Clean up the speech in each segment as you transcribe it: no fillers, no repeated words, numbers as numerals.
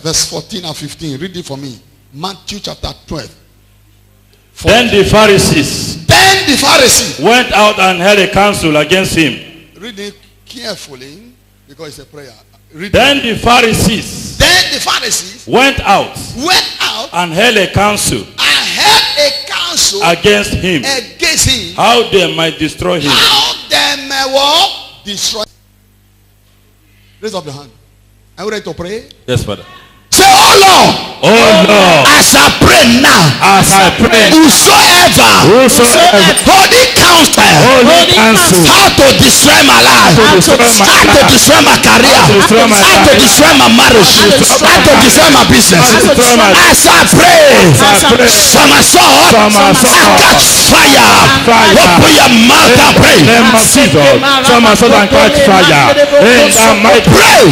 verse 14 and 15. Read it for me. Matthew chapter 12. Then the Pharisees went out and held a council against him. Read it carefully because it's a prayer. Then the Pharisees went out and held a council against him, how they might destroy him. Raise up your hand. Are you ready to pray? Yes, Father. Say, oh Lord, as I pray now, whosoever holy counsel how to destroy my life, how to destroy my career, how to destroy my marriage, how to destroy my business, as I pray, somersault, I catch fire. Open your mouth and pray. Somersault and catch fire. Pray. In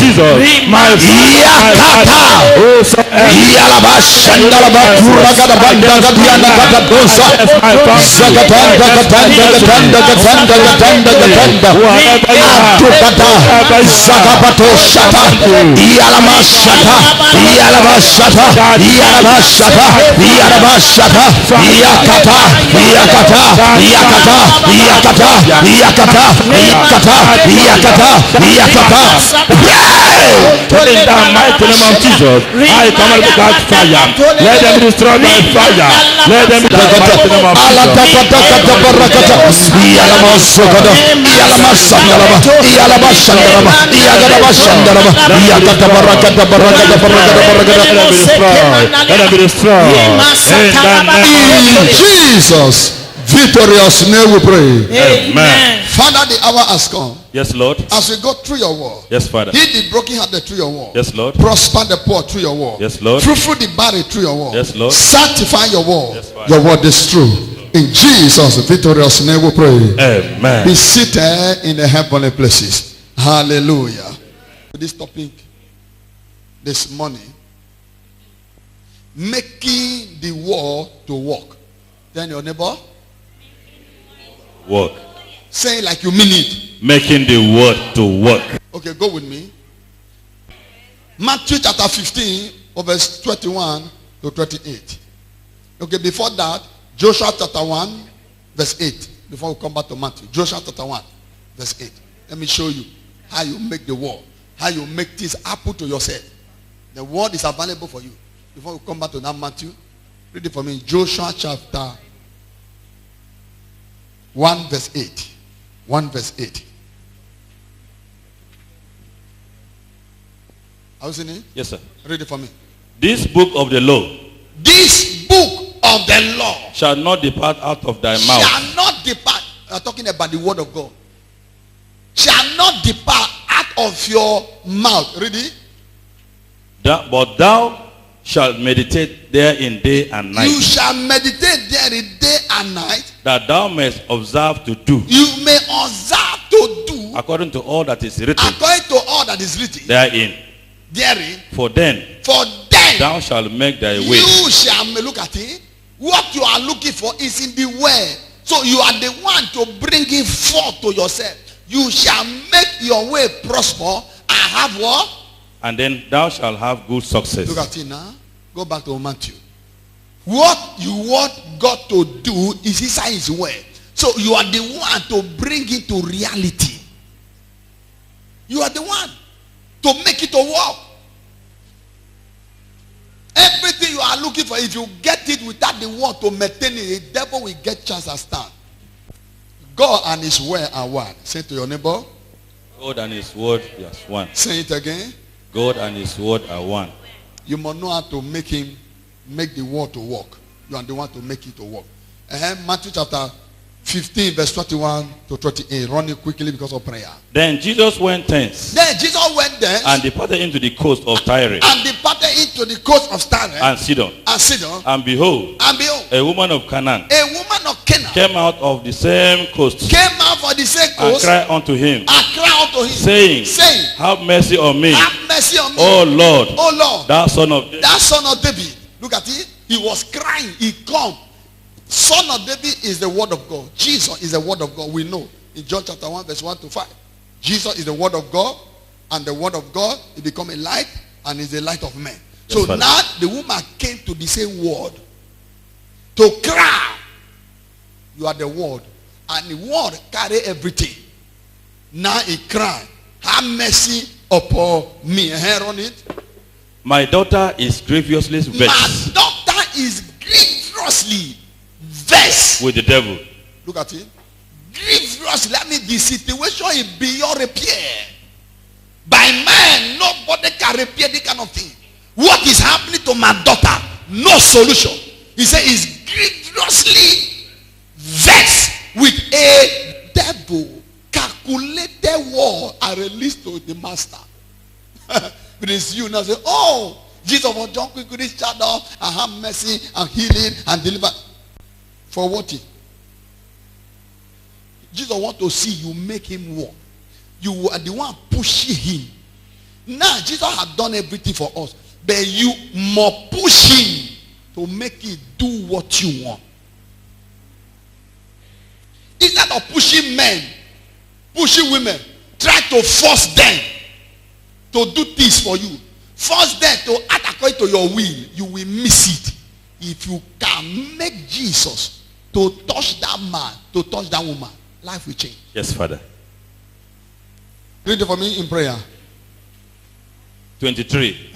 the mighty name of Jesus, I command to catch fire. Let them be destroyed by fire. Let them be destroyed by the name of Let them be destroyed. In Jesus' victorious name we pray. Amen. Father, the hour has come. Yes, Lord. As we go through your word. Yes, Father. Heal the brokenhearted through your word. Yes, Lord. Prosper the poor through your word. Yes, Lord. Fruitful the barren through your word. Yes, Lord. Sanctify your word. Yes, your word is true. In Jesus' victorious name we pray. Amen. Be seated in the heavenly places. Hallelujah. This topic this morning, making the word to work. Then your neighbor, work. Say it like you mean it. Making the word to work. Okay, go with me. Matthew chapter 15, verse 21 to 28. Okay, before that, Joshua chapter 1, verse 8. Before we come back to Matthew. Joshua chapter 1, verse 8. Let me show you how you make the word. How you make things happen to yourself. The word is available for you. Before we come back to that Matthew, read it for me. Joshua chapter 1 verse 8. 1 verse 8. Are you seeing it? Yes, sir. Read it for me. This book of the law. This book of the law. Shall not depart out of thy mouth. Shall not depart. We are talking about the word of God. Shall not depart out of your mouth. Read it. But thou shalt meditate therein day and night. You shall meditate therein day and night. That thou mayest observe to do. You may observe to do. According to all that is written. According to all that is written. Therein. Therein. For then. Thou shalt make thy way. You shall look at it. What you are looking for is in the way. So you are the one to bring it forth to yourself. You shall make your way prosper and have what? And then thou shalt have good success. Look at it now. Go back to Matthew. What you want God to do is inside his word. So you are the one to bring it to reality. You are the one to make it to work. Everything you are looking for, if you get it without the word to maintain it, the devil will get chance to stand. God and his word are one. Say to your neighbor. God and his word is one. Say it again. God and his word are one. You must know how to make the word to work. You are the one to make it to work. Matthew chapter 15 verse 21 to 28. Run it quickly because of prayer. Then Jesus went thence. And departed into the coast of Tyre. And Sidon. And behold. A woman of Canaan. Came out of the same coast. And cried unto him. Saying, have mercy on me. O Lord. Thou son of David. Look at it. He was crying. He come. Son of David is the word of God. Jesus is the word of God. We know in John chapter 1 verse 1 to 5. Jesus is the word of God. And the word of God, it become a light and is the light of men. So now the woman came to the same word to cry. You are the word, and the word carry everything. Now he cried, have mercy upon me. Hair on it. My daughter is grievously vexed. My daughter is grievously vexed with the devil. Look at it. Grievously. That means the situation is beyond repair. By man, nobody can repair this kind of thing. What is happening to my daughter? No solution. He said he's grievously vexed with a devil. Calculated war are released to the master. It is you now say, oh, Jesus was John quickly shut down and have mercy and healing and deliver. For what? Jesus want to see you make him walk. You are the one pushing him. Now Jesus has done everything for us, but you more push him to make it do what you want. Instead of pushing men, pushing women, try to force them to do things for you. Force them to act according to your will. You will miss it. If you can make Jesus to touch that man, to touch that woman, life will change. Yes, Father. Read it for me in prayer. 23.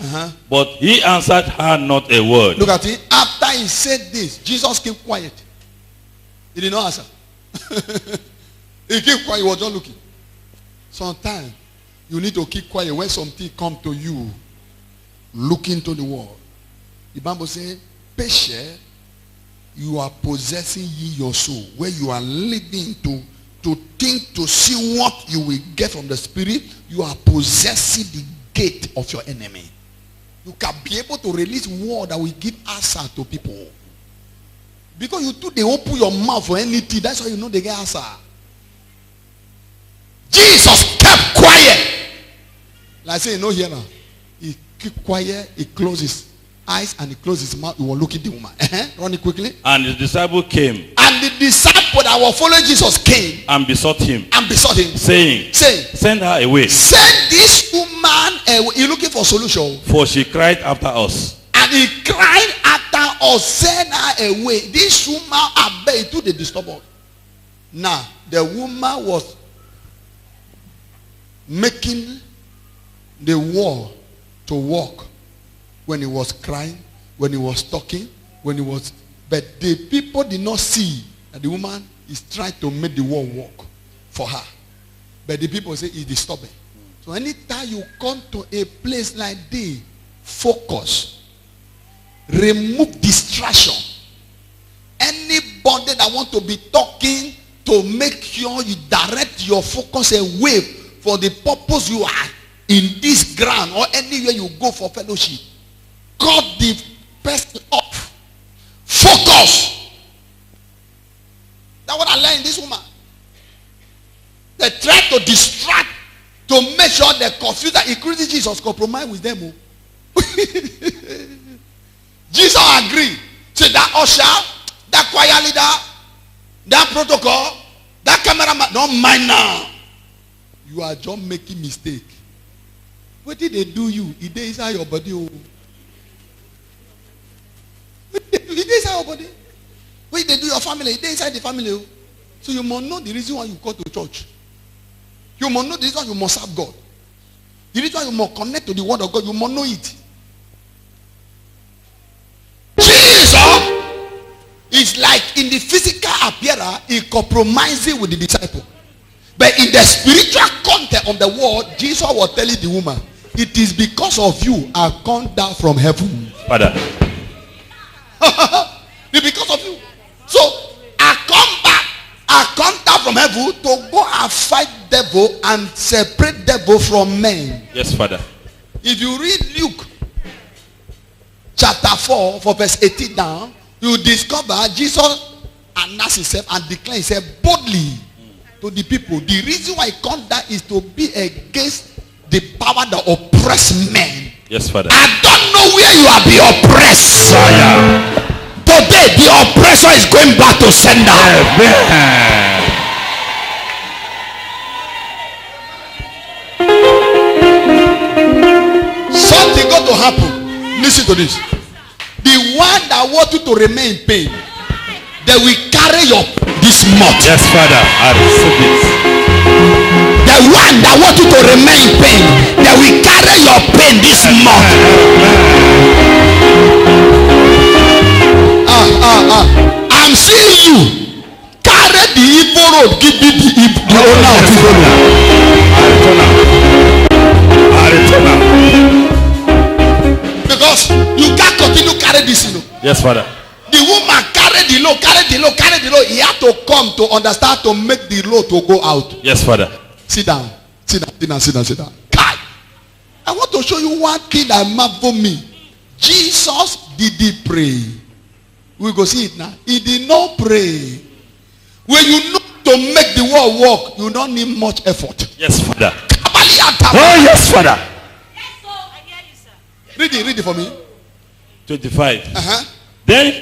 But he answered her not a word. Look at it. After he said this, Jesus kept quiet. He did not answer. He kept quiet. He was just looking. Sometimes you need to keep quiet when something comes to you. Look into the world. The Bible says, patient, you are possessing ye your soul. Where you are living to think, to see what you will get from the spirit, you are possessing the gate of your enemy. You can be able to release word that will give answer to people. Because you do, they open your mouth for anything. That's why you know they get answer. Jesus kept quiet. Like I say, you know here now. He kept quiet, he closed his eyes and he closed his mouth. He was looking at the woman. Run it quickly. And the disciple came. And the disciple that was following Jesus came. And besought him. Saying, send her away. Send this woman away. You're looking for solution. For she cried after us. And he cried after us. Send her away. This woman obeyed to the disturbance. Now, the woman was making the wall to walk when he was crying, when he was talking, when he was... But the people did not see that the woman is trying to make the wall work for her. But the people say it's disturbing. So anytime you come to a place like this, focus. Remove distraction. Anybody that want to be talking to make sure you direct your focus away for the purpose you are in this ground or anywhere you go for fellowship. Cut the person off. Focus. That's what I learned in this woman. They try to distract to make sure they confuse that including Jesus compromise with them. Jesus agreed. Say that usher, that choir leader, that protocol, that cameraman, don't mind now. You are just making mistake. What did they do you? It is inside your body. It is inside your body. What they do your family? It is inside the family. So you must know the reason why you go to church. You must know the reason why you must serve God. The reason why you must connect to the word of God. You must know it. Jesus is like in the physical appearance, he compromising with the disciple. But in the spiritual content of the word, Jesus was telling the woman, it is because of you I come down from heaven. Father. It's because of you. So I come back, I come down from heaven to go and fight devil and separate devil from men. Yes, Father. If you read Luke chapter 4 for verse 18 down, you discover Jesus announced himself and declared himself boldly to the people. The reason why he come down is to be against the power that oppress men. Yes, Father. I don't know where you are being oppressed. Today the oppressor is going back to sender. Something got to happen. Listen to to this. The one that wants you to remain in pain, they will carry your this month. Yes, Father, I receive it. The one that wants you to remain in pain, they will carry your pain this month. I'm seeing you carry the evil road, give me the owner of evil road. Because you can't continue carry this, you know. Yes, Father. The woman carried the load, carried the load, carried the load. He had to come to understand to make the load to go out. Yes, Father. Sit down. Sit down, sit down, sit down, sit down. God, I want to show you one thing that marveled me. Jesus did pray. We go see it now. He did not pray. When you know to make the world work, you don't need much effort. Yes, Father. Oh, yes, Father. Read it for me. 25. Uh-huh. Then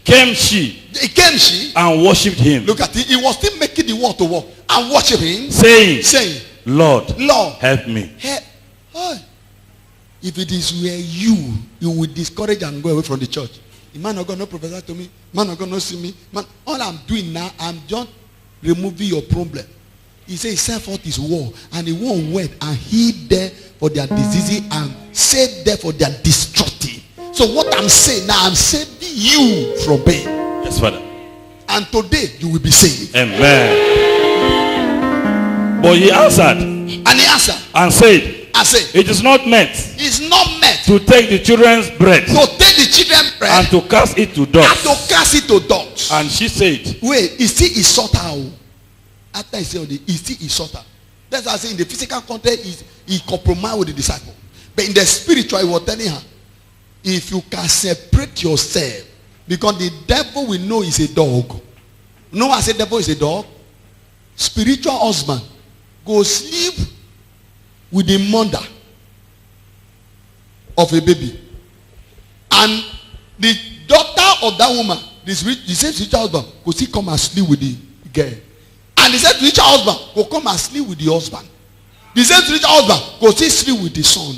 came she and worshipped him. Look at it. He was still making the world to work and worship him, saying, Lord, help me. Help. Oh. If it is where you will discourage and go away from the church. The man of God not prophesy to me. Man of God not see me. Man, all I'm doing now, I'm just removing your problem. He said he sent forth his word, and he won't wait and heed there for their disease and save there for their destructive. So what I'm saying now, I'm saving you from pain. Yes, Father. And today you will be saved. Amen. But he answered. And he answered. And said. It is not meant. It's not meant to take the children's bread. To take the children's bread. And to cast it to dogs. And to cast it to dogs. And she said. Wait, you see, he sought out. After he said, he still is shorter. That's why I say in the physical context, he compromised with the disciple. But in the spiritual, he was telling her, if you can separate yourself, because the devil will know is a dog. You know why I say devil is a dog? Spiritual husband go sleep with the mother of a baby. And the daughter of that woman, the same spiritual husband, go still come and sleep with the girl. And the same spiritual husband will come and sleep with the husband. The same spiritual husband will still sleep with the son.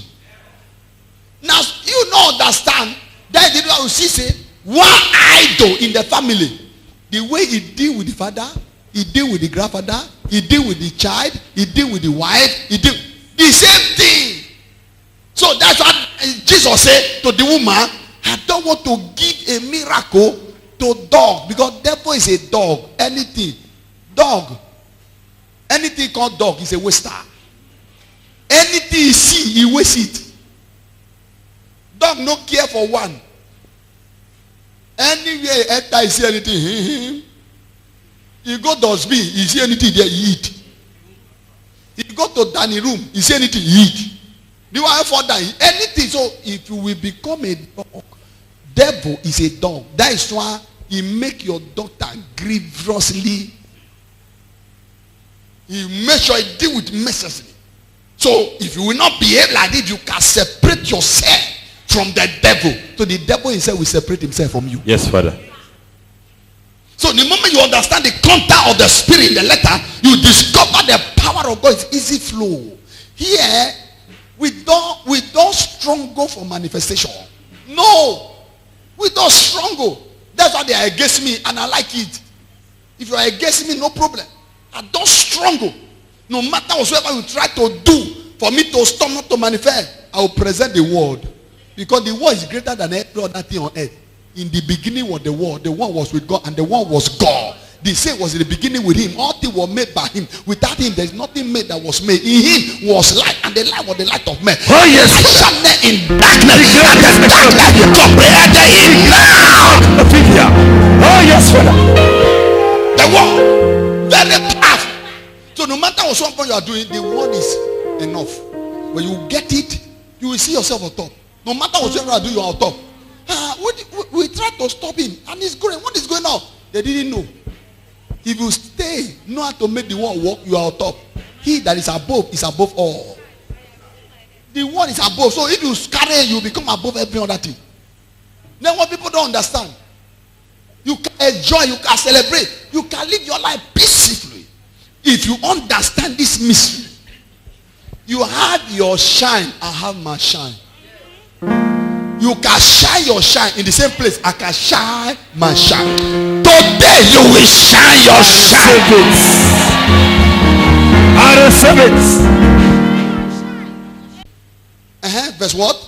Now, you don't understand that the Lord will see say one idol in the family. The way he deal with the father, he deal with the grandfather, he deal with the child, he deal with the wife, he deal the same thing. So that's what Jesus said to the woman, I don't want to give a miracle to dog, because devil is a dog. Anything called dog is a waster. Anything he see, he wastes it. Dog no care for one. Anywhere he enter, he see anything. He go to dustbin, he see anything there, he eat. He go to dining room, he see anything, he eat. The one for that, anything. So if you will become a dog, devil is a dog. That is why he make your daughter grievously. He make sure he deal with mercilessly. So if you will not behave like this, you can separate yourself from the devil. So the devil himself will separate himself from you. Yes, Father. So the moment you understand the content of the spirit in the letter, you discover the power of God is easy flow. Here, we don't struggle for manifestation. No. We don't struggle. That's why they are against me, and I like it. If you are against me, no problem. I don't struggle. No matter whatsoever you try to do for me to stop not to manifest, I will present the word. Because the word is greater than every other thing on earth. In the beginning was the word. The one was with God, and the one was God. The same was in the beginning with him. All things were made by him. Without him, there is nothing made that was made. In him was light, and the light was the light of men. Oh yes. Shining in darkness, and the darkness comprehended him now. Oh yes, Father. The word, very powerful. So no matter what something you are doing, the word is enough. When you get it, you will see yourself on top. No matter what you are doing, you are on top. We tried to stop him, and he's going. What is going on? They didn't know. If you stay, know how to make the world work, you are on top. He that is above all. The one is above. So if you carry, you become above every other thing. Then what people don't understand, you can enjoy, you can celebrate, you can live your life peacefully. If you understand this mystery, you have your shine, I have my shine. You can shine your shine in the same place. I can shine my shine. Today you will shine your shine. I receive it. Verse what?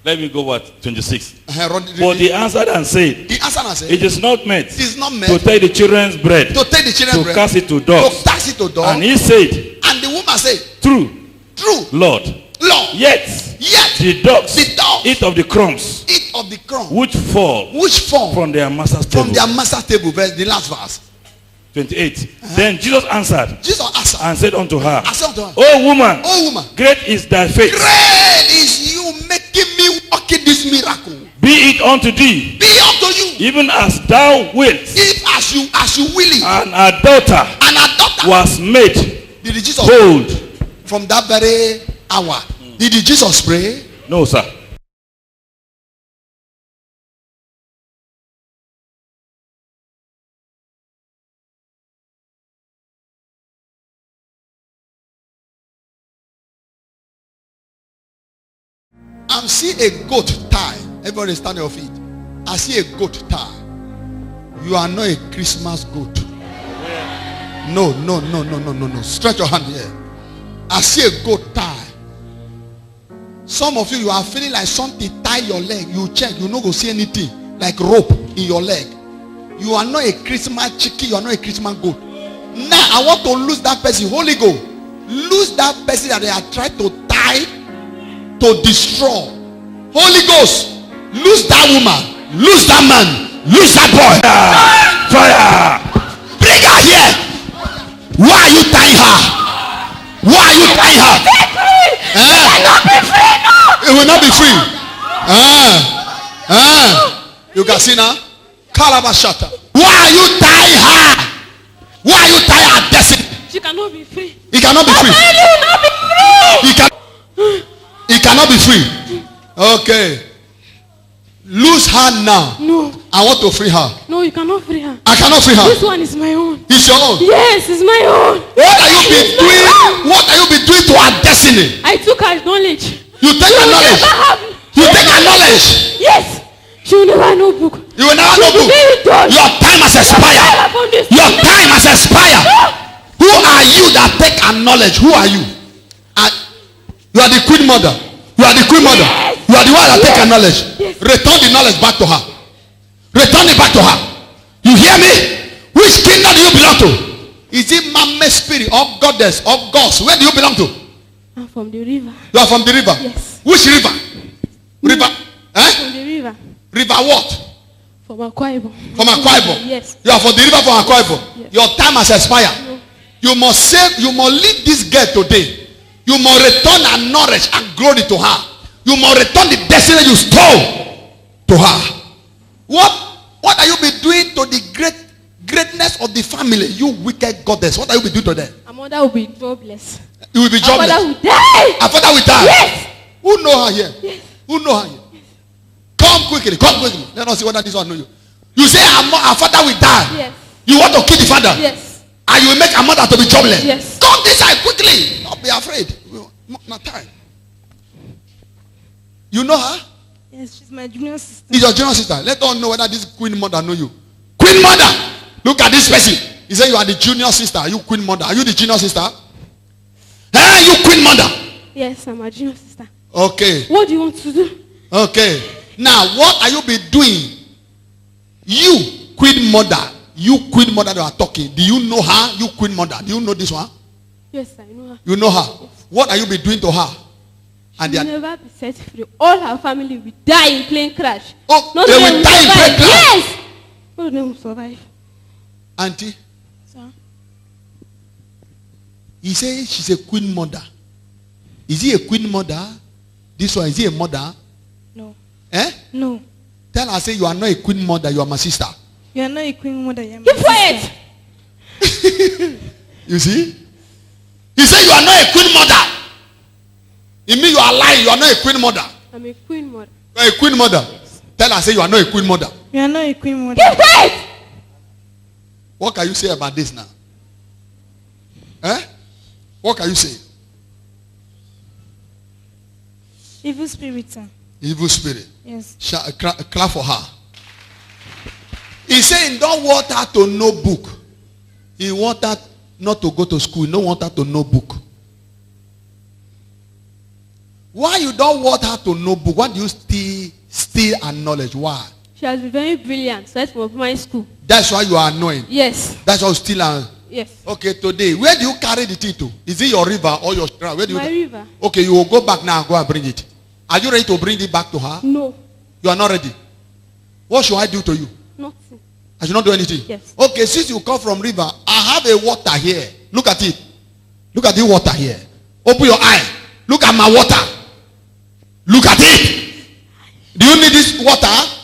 Let me go what? 26. But he answered and said, it is not meant to take the children's bread, to cast it to dogs. And he said, and the woman said, true, Lord. Yet the dogs eat of the crumbs which fall from their master's table. Verse, the last verse. 28. Then Jesus answered and said unto her, O woman, great is thy faith. Great is you making me walk in this miracle. Be it unto thee. Be unto you. Even as thou wilt. If as you will it. And her daughter was made bold. From that very hour. Did Jesus pray? No, sir. I see a goat tie. Everybody stand on your feet. I see a goat tie. You are not a Christmas goat. No. Stretch your hand here. I see a goat tie. Some of you are feeling like something tie your leg. You check, you not go see anything like rope in your leg. You are not a Christmas chicken. You are not a Christmas goat. Now I want to lose that person. Holy Ghost, lose that person that they are trying to tie to destroy. Holy Ghost, lose that woman, lose that man, lose that boy. Fire! Bring her here. Why are you tying her? Why are you tying her? It will not be free. You can see now. Kalabashata. Why are you tying her? Why are you tying her destiny? She cannot be free. He cannot be free. He cannot be free. Okay. Lose her now. No. I want to free her. No, you cannot free her. I cannot free her. This one is my own. It's your own. Yes, it's my own. What are you be doing? What are you be doing to her destiny? I took her knowledge. You take her knowledge. You take her knowledge. Yes. She will never know book. You will never know book. Your time has expired. Your time has expired. Who are you that take her knowledge? Who are you? You are the queen mother. You are the queen mother. Yes. You are the one that take her knowledge. Yes. Return the knowledge back to her. Return it back to her. You hear me? Which kingdom do you belong to? Is it man-made spirit or goddess or gods? Where do you belong to? I'm from the river. You are from the river? Yes. Which river? River? From the river. River what? From Akwa Ibom. From Akwa Ibom? Yes. You are from the river from Akwa Ibom? Yes. Your time has expired. No. You must save, you must leave this girl today. You must return her knowledge and glory to her. You must return the destiny you stole to her. What are you be doing to the greatness of the family? You wicked goddess. What are you be doing to them? Our mother will be jobless. You will be jobless. Our father will die. Our father will die. Yes. Who know her here? Yes. Who know her here? Yes. Come quickly. Come quickly. Let us see whether this one know you. You say our father will die. Yes. You want to kill the father. Yes. And you will make our mother to be jobless. Yes. Come this side quickly. Don't be afraid. Not time. You know her? Yes, she's my junior sister. It's your junior sister. Let us know whether this queen mother know you. Queen mother! Look at this person. He said you are the junior sister. Are you queen mother? Are you the junior sister? Hey, you queen mother. Yes, I'm a junior sister. Okay. What do you want to do? Okay. Now, what are you be doing? You queen mother. You queen mother that are talking. Do you know her? You queen mother. Do you know this one? Yes, I know her. You know her. Yes. What are you be doing to her? And she will never be set free. All her family will die in plane crash. Oh, they will die in plane crash? Yes. None of them will survive. Auntie? Sir? He says she's a queen mother. Is he a queen mother? This one, is he a mother? No. Eh? No. Tell her, say you are not a queen mother, you are my sister. You are not a queen mother, you are my sister. You see? He said you are not a queen mother. It means you are lying. You are not a queen mother. I'm a queen mother. You are a queen mother. Yes. Tell her, say you are not a queen mother. You are not a queen mother. Keep quiet! What can you say about this now? Eh? What can you say? Evil spirits. Evil spirit. Yes. Clap for her. He's saying don't want her to know book. He want her not to go to school. He don't want her to know book. Why you don't want her to know book? Why do you steal her knowledge? Why? She has been very brilliant. So that's from my school. That's why you are annoying. Yes. That's why you steal her. Yes. Okay, today, where do you carry the tea to? Is it your river or your shrine? Where do you? My river. Okay, you will go back now and go and bring it. Are you ready to bring it back to her? No. You are not ready. What should I do to you? Nothing. I should not do anything. Yes. Okay, since you come from river, I have a water here. Look at it. Look at the water here. Open your eye. Look at my water. Look at it. Do you need this water?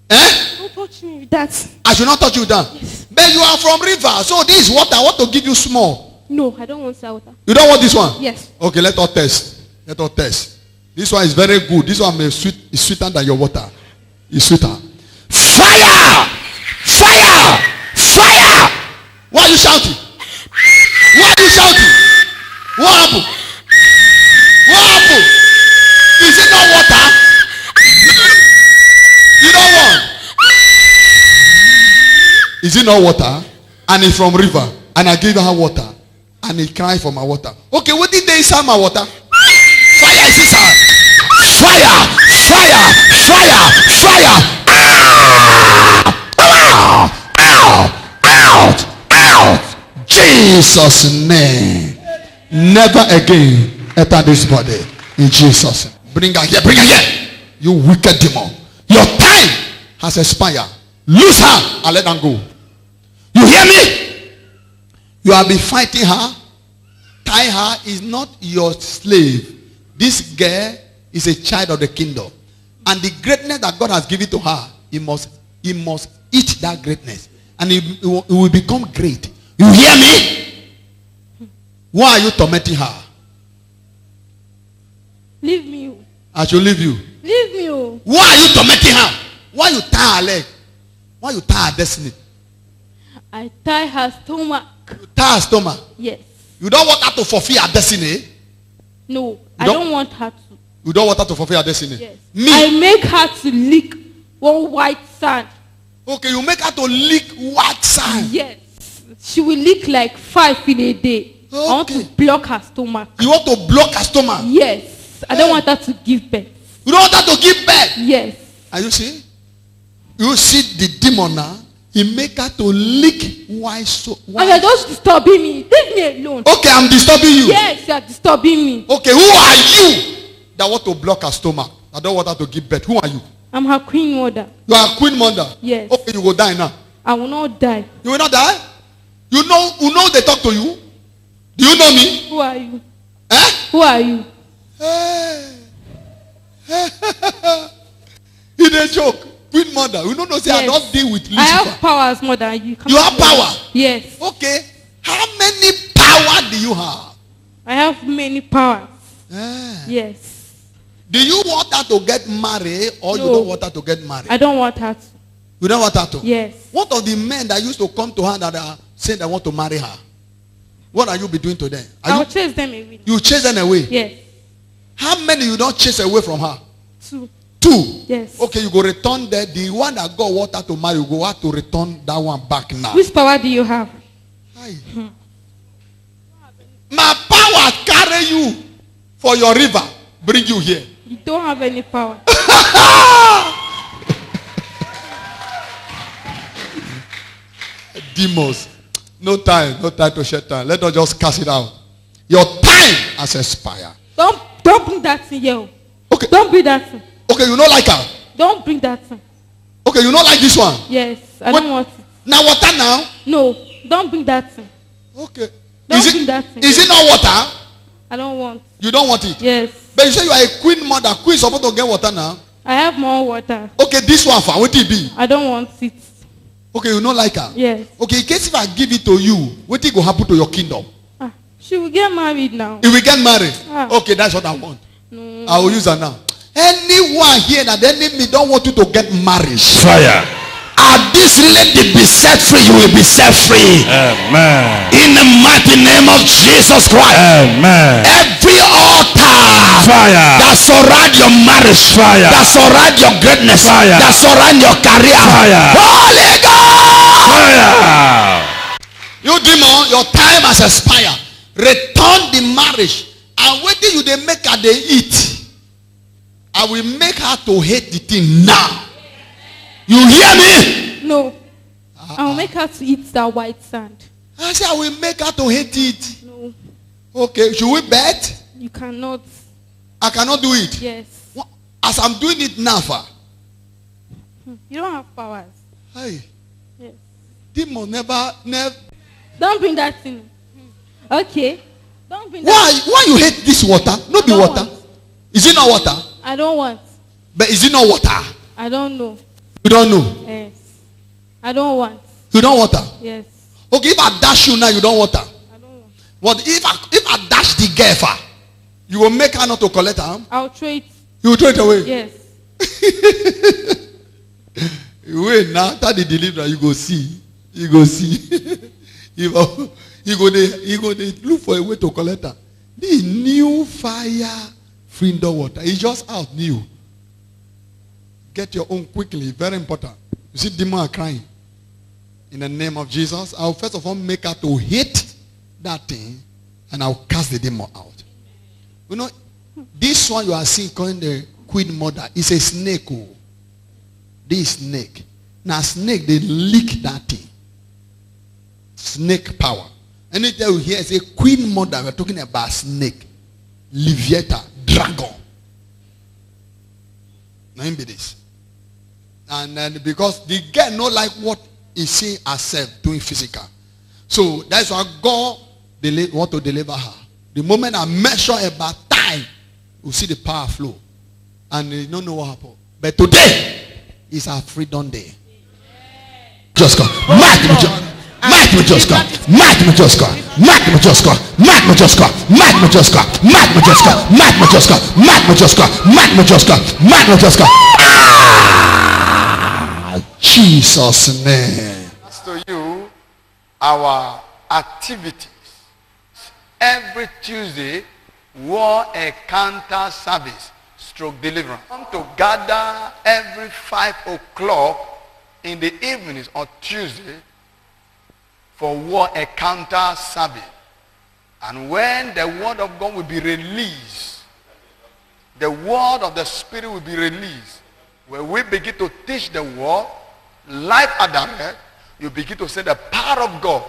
Don't touch me with that. I should not touch you with that. Yes. But you are from river, so this water I want to give you small. No, I don't want that water. You don't want this one? Yes. Okay, let us test. Let us test. This one is very good. This one is sweeter than your water. It's sweeter. Fire! Fire! Fire! Why are you shouting? Why are you shouting? What happened? What happened? Is it not water? You don't want? Is it not water? And it's from river. And I gave her water. And he cried for my water. Okay, what did they say my water? Fire is inside. Fire! Fire! Fire! Fire! Out! Out! Out! Out! Jesus' name. Never again enter this body. In Jesus' name. Bring her here. Bring her here. You wicked demon. Your time has expired. Lose her and let her go. You hear me? You have been fighting her. Tie her is not your slave. This girl is a child of the kingdom. And the greatness that God has given to her, he must eat that greatness. And it will become great. You hear me? Why are you tormenting her? Leave me. I should leave you. Leave me. Why are you tormenting her? Why you tie her leg? Why you tie her destiny? I tie her stomach. You tie her stomach? Yes. You don't want her to fulfill her destiny? No, I don't want her to. You don't want her to fulfill her destiny? Yes. Me? I make her to lick one white sand. Okay, you make her to lick white sand? Yes. She will lick like 5 in a day. Okay. I want to block her stomach. You want to block her stomach? Yes. I don't want her to give birth. You don't want her to give birth? Yes. Are you see? You see the demon now? He make her to lick white so. And you're just disturbing me. Leave me alone. Okay, I'm disturbing you. Yes, you are disturbing me. Okay, who are you that want to block her stomach? I don't want her to give birth. Who are you? I'm her queen mother. You are a queen mother? Yes. Okay, you will die now. I will not die. You will not die? You know they talk to you? Do you know me? Who are you? Eh? Who are you? Hey. It's a joke. Queen mother. You don't know, say, yes. I don't deal with Lucifer. I have powers more than you. You have power? Yes. Okay. How many power do you have? I have many powers. Ah. Yes. Do you want her to get married or No. you don't want her to get married? I don't want her to. You don't want her to? Yes. What of the men that used to come to her that are saying they want to marry her? What are you be doing to them? I'll chase them away. You chase them away? Yes. How many you don't chase away from her? 2. 2? Yes. Okay, you go return there. The one that God want her to marry, you go have to return that one back now. Which power do you have? My power carry you for your river. Bring you here. You don't have any power. Demons. No time to shed time. Let us just cast it out. Your time has expired. Don't bring that thing here. Okay. Don't bring that thing. Okay, you don't like her. Don't bring that thing. Okay, you don't like this one. Yes, I don't want it. Now water now. No, don't bring that thing. Okay. Don't bring that thing. Is it not water? I don't want. You don't want it. Yes. But you say you are a queen mother. Queen supposed to get water now. I have more water. Okay, this one for what it be? I don't want it. Okay, you don't like her. Yes. Okay, in case if I give it to you, what will happen to your kingdom? She will get married now. You will get married. Okay, that's what I want. No. I will use her now. Anyone here that the enemy don't want you to get married. Fire. This lady be set free, you will be set free. Amen. In the mighty name of Jesus Christ. Amen. Every altar Fire. That surround your marriage. Fire. That surround your greatness. Fire. That surround your career. Fire. Holy Ghost. Fire. You demon, your time has expired. Return the marriage. And waiting you they make her they eat. I will make her to hate the thing now. You hear me? No. I will make her to eat that white sand. I say I will make her to hate it. No. Okay, should we bet? You cannot. I cannot do it. Yes. As I'm doing it now, you don't have powers. Hey. Yes. Demon never. Don't bring that thing. Okay. Don't bring that. Why you hate this water? Not the water. Want. Is it not water? I don't want. But is it not water? I don't know. You don't know? Yes. I don't want. You don't water? Yes. Okay, if I dash you now, you don't water. I don't want. What if I dash the girl, you will make her not to collect her? I'll throw it. You will throw it away? Yes. Wait, now after the delivery, you go see. You go see. you go look for a way to collect her. The new fire freedom water. It's just out new. Get your own quickly. Very important. You see, demons are crying. In the name of Jesus, I'll first of all make her to hate that thing, and I'll cast the demon out. You know, this one you are seeing calling the queen mother is a snake. Oh. This snake. Now snake, they lick that thing. Snake power. Anytime you hear say queen mother, we're talking about snake, Leviathan, dragon. Now be this. And then because the girl not like what is she herself doing physical. So that's why God want to deliver her. The moment I measure about time, you see the power flow. And you don't know what happened. But today is our freedom day. Just come. Mark me just come. Mark me just come. Mark me just come. Mark me just come. Mark me just come. Mark me just come. Mark me just come. Mark me just come. Mark me just come. Mark me just come. Mark me just come. Jesus' name. As to you, our activities every Tuesday, war encounter service, stroke deliverance. Come to gather every 5 o'clock in the evenings on Tuesday for war encounter service. And when the word of God will be released, the word of the Spirit will be released, where we begin to teach the word, life and direct, you begin to say the power of God.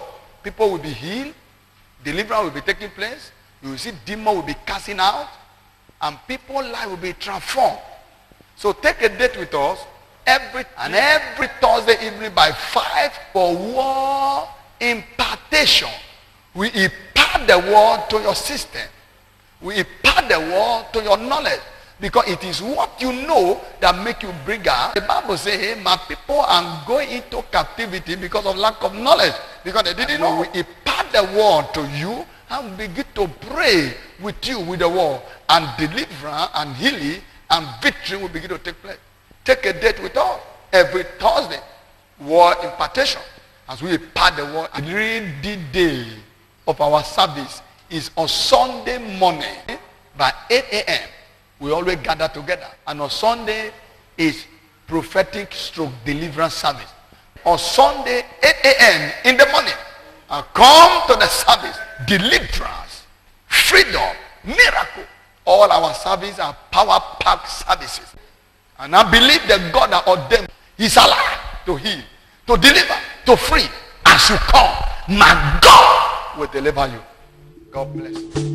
People will be healed, deliverance will be taking place, you will see demons will be casting out, and people's life will be transformed. So take a date with us every Thursday evening by 5 for war impartation. We impart the word to your system. We impart the word to your knowledge. Because it is what you know that make you bigger. The Bible says, hey, my people are going into captivity because of lack of knowledge. Because they didn't know. We impart the word to you and begin to pray with you with the word. And deliverance and healing and victory will begin to take place. Take a date with us every Thursday. Word impartation. As we impart the word. During the day of our service is on Sunday morning by 8 a.m. We always gather together. And on Sunday is prophetic stroke deliverance service. On Sunday, 8 a.m. in the morning. And come to the service. Deliverance, freedom, miracle. All our services are power-packed services. And I believe that God that ordained is alive to heal, to deliver, to free. As you come, my God will deliver you. God bless you.